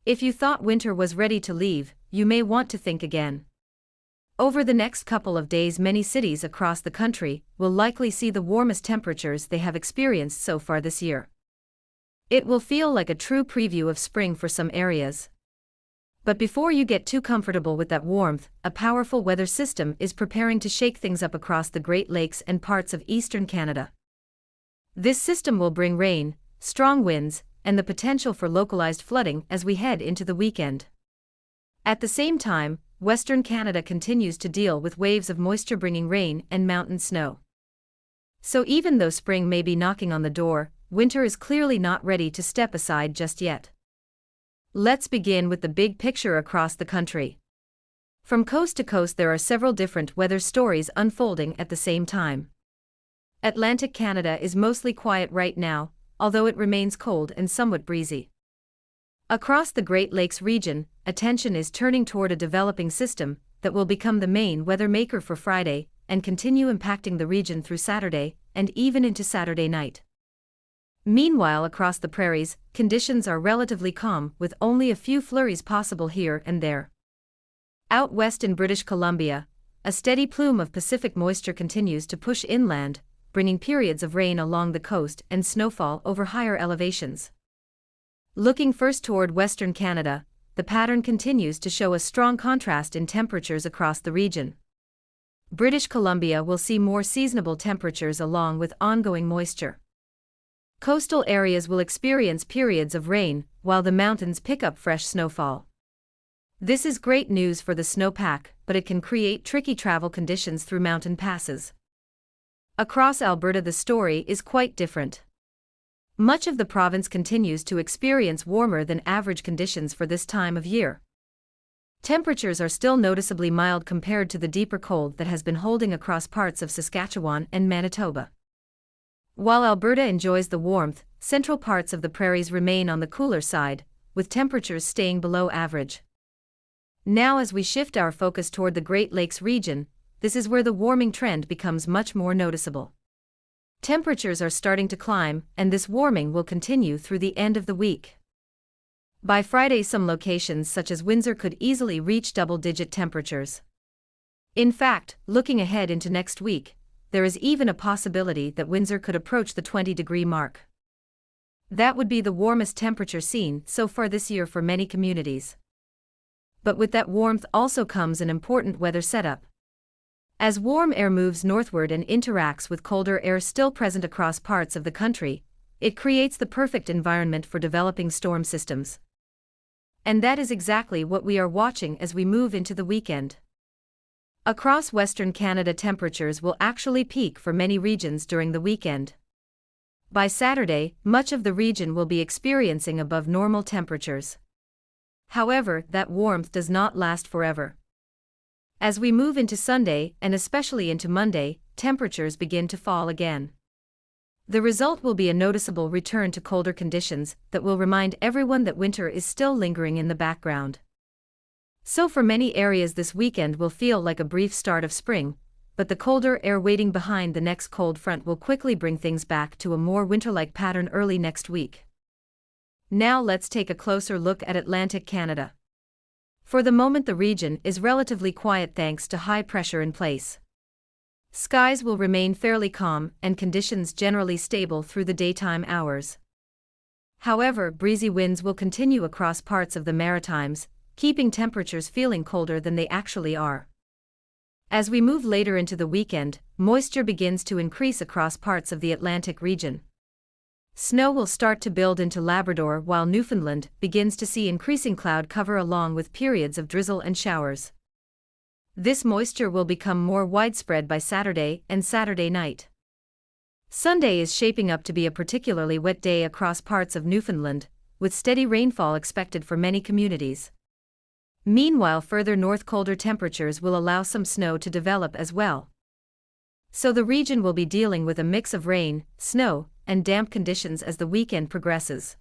If you thought winter was ready to leave, you may want to think again. Over the next couple of days, many cities across the country will likely see the warmest temperatures they have experienced so far this year. It will feel like a true preview of spring for some areas. But before you get too comfortable with that warmth, a powerful weather system is preparing to shake things up across the Great Lakes and parts of eastern Canada. This system will bring rain, strong winds, and the potential for localized flooding as we head into the weekend. At the same time, Western Canada continues to deal with waves of moisture bringing rain and mountain snow. So even though spring may be knocking on the door, winter is clearly not ready to step aside just yet. Let's begin with the big picture across the country. From coast to coast, there are several different weather stories unfolding at the same time. Atlantic Canada is mostly quiet right now, although it remains cold and somewhat breezy. Across the Great Lakes region, attention is turning toward a developing system that will become the main weather maker for Friday and continue impacting the region through Saturday and even into Saturday night. Meanwhile, across the Prairies, conditions are relatively calm with only a few flurries possible here and there. Out west in British Columbia, a steady plume of Pacific moisture continues to push inland, bringing periods of rain along the coast and snowfall over higher elevations. Looking first toward Western Canada, the pattern continues to show a strong contrast in temperatures across the region. British Columbia will see more seasonable temperatures along with ongoing moisture. Coastal areas will experience periods of rain, while the mountains pick up fresh snowfall. This is great news for the snowpack, but it can create tricky travel conditions through mountain passes. Across Alberta, the story is quite different. Much of the province continues to experience warmer than average conditions for this time of year. Temperatures are still noticeably mild compared to the deeper cold that has been holding across parts of Saskatchewan and Manitoba. While Alberta enjoys the warmth, central parts of the Prairies remain on the cooler side, with temperatures staying below average. Now, as we shift our focus toward the Great Lakes region, this is where the warming trend becomes much more noticeable. Temperatures are starting to climb, and this warming will continue through the end of the week. By Friday, some locations such as Windsor could easily reach double-digit temperatures. In fact, looking ahead into next week, there is even a possibility that Windsor could approach the 20-degree mark. That would be the warmest temperature seen so far this year for many communities. But with that warmth also comes an important weather setup. As warm air moves northward and interacts with colder air still present across parts of the country, it creates the perfect environment for developing storm systems. And that is exactly what we are watching as we move into the weekend. Across Western Canada, temperatures will actually peak for many regions during the weekend. By Saturday, much of the region will be experiencing above normal temperatures. However, that warmth does not last forever. As we move into Sunday, and especially into Monday, temperatures begin to fall again. The result will be a noticeable return to colder conditions that will remind everyone that winter is still lingering in the background. So for many areas, this weekend will feel like a brief start of spring, but the colder air waiting behind the next cold front will quickly bring things back to a more winter-like pattern early next week. Now let's take a closer look at Atlantic Canada. For the moment, the region is relatively quiet thanks to high pressure in place. Skies will remain fairly calm and conditions generally stable through the daytime hours. However, breezy winds will continue across parts of the Maritimes, keeping temperatures feeling colder than they actually are. As we move later into the weekend, moisture begins to increase across parts of the Atlantic region. Snow will start to build into Labrador, while Newfoundland begins to see increasing cloud cover along with periods of drizzle and showers. This moisture will become more widespread by Saturday and Saturday night. Sunday is shaping up to be a particularly wet day across parts of Newfoundland, with steady rainfall expected for many communities. Meanwhile, further north, colder temperatures will allow some snow to develop as well. So the region will be dealing with a mix of rain, snow, and damp conditions as the weekend progresses.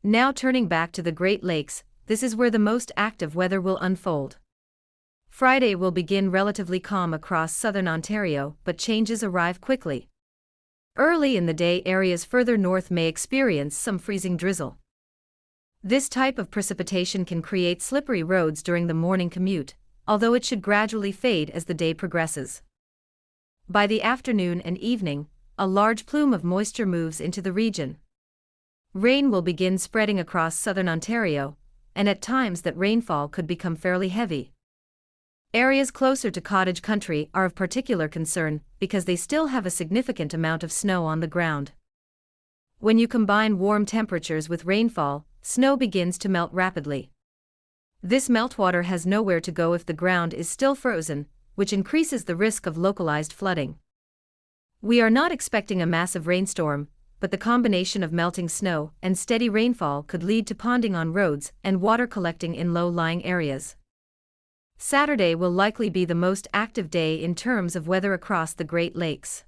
Now turning back to the Great Lakes, this is where the most active weather will unfold. Friday will begin relatively calm across southern Ontario, but changes arrive quickly. Early in the day, areas further north may experience some freezing drizzle. This type of precipitation can create slippery roads during the morning commute, although it should gradually fade as the day progresses. By the afternoon and evening, a large plume of moisture moves into the region. Rain will begin spreading across southern Ontario, and at times that rainfall could become fairly heavy. Areas closer to cottage country are of particular concern because they still have a significant amount of snow on the ground. When you combine warm temperatures with rainfall, snow begins to melt rapidly. This meltwater has nowhere to go if the ground is still frozen, which increases the risk of localized flooding. We are not expecting a massive rainstorm, but the combination of melting snow and steady rainfall could lead to ponding on roads and water collecting in low-lying areas. Saturday will likely be the most active day in terms of weather across the Great Lakes.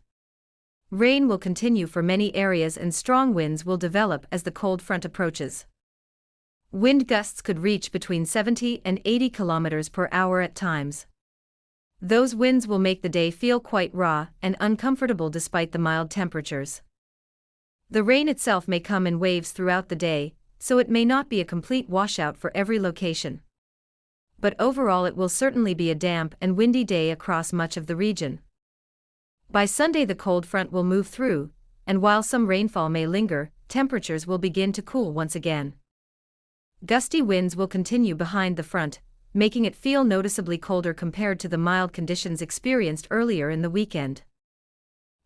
Rain will continue for many areas and strong winds will develop as the cold front approaches. Wind gusts could reach between 70 and 80 kilometers per hour at times. Those winds will make the day feel quite raw and uncomfortable despite the mild temperatures. The rain itself may come in waves throughout the day, so it may not be a complete washout for every location. But overall it will certainly be a damp and windy day across much of the region. By Sunday the cold front will move through, and while some rainfall may linger, temperatures will begin to cool once again. Gusty winds will continue behind the front, making it feel noticeably colder compared to the mild conditions experienced earlier in the weekend.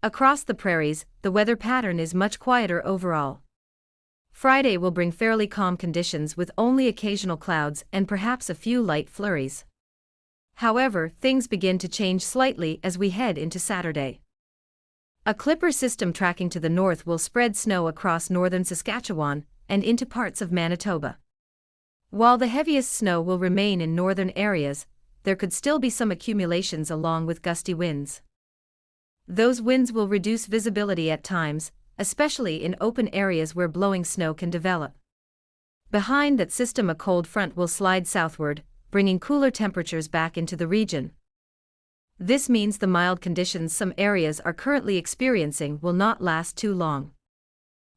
Across the prairies, the weather pattern is much quieter overall. Friday will bring fairly calm conditions with only occasional clouds and perhaps a few light flurries. However, things begin to change slightly as we head into Saturday. A clipper system tracking to the north will spread snow across northern Saskatchewan and into parts of Manitoba. While the heaviest snow will remain in northern areas, there could still be some accumulations along with gusty winds. Those winds will reduce visibility at times, especially in open areas where blowing snow can develop. Behind that system a cold front will slide southward, bringing cooler temperatures back into the region. This means the mild conditions some areas are currently experiencing will not last too long.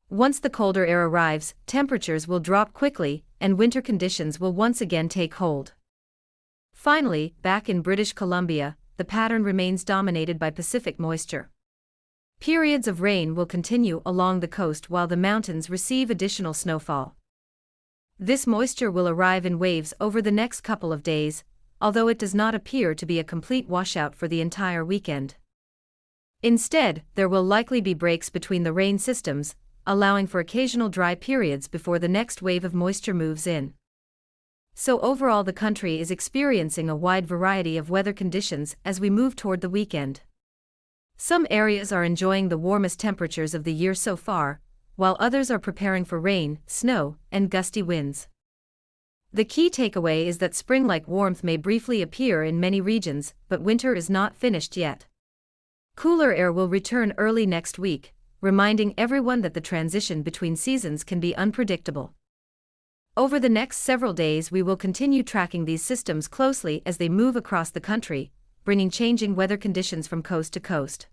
Once the colder air arrives, temperatures will drop quickly, and winter conditions will once again take hold. Finally, back in British Columbia, the pattern remains dominated by Pacific moisture. Periods of rain will continue along the coast while the mountains receive additional snowfall. This moisture will arrive in waves over the next couple of days, although it does not appear to be a complete washout for the entire weekend. Instead, there will likely be breaks between the rain systems, allowing for occasional dry periods before the next wave of moisture moves in. So overall the country is experiencing a wide variety of weather conditions as we move toward the weekend. Some areas are enjoying the warmest temperatures of the year so far, while others are preparing for rain, snow, and gusty winds. The key takeaway is that spring-like warmth may briefly appear in many regions, but winter is not finished yet. Cooler air will return early next week, reminding everyone that the transition between seasons can be unpredictable. Over the next several days we will continue tracking these systems closely as they move across the country, bringing changing weather conditions from coast to coast.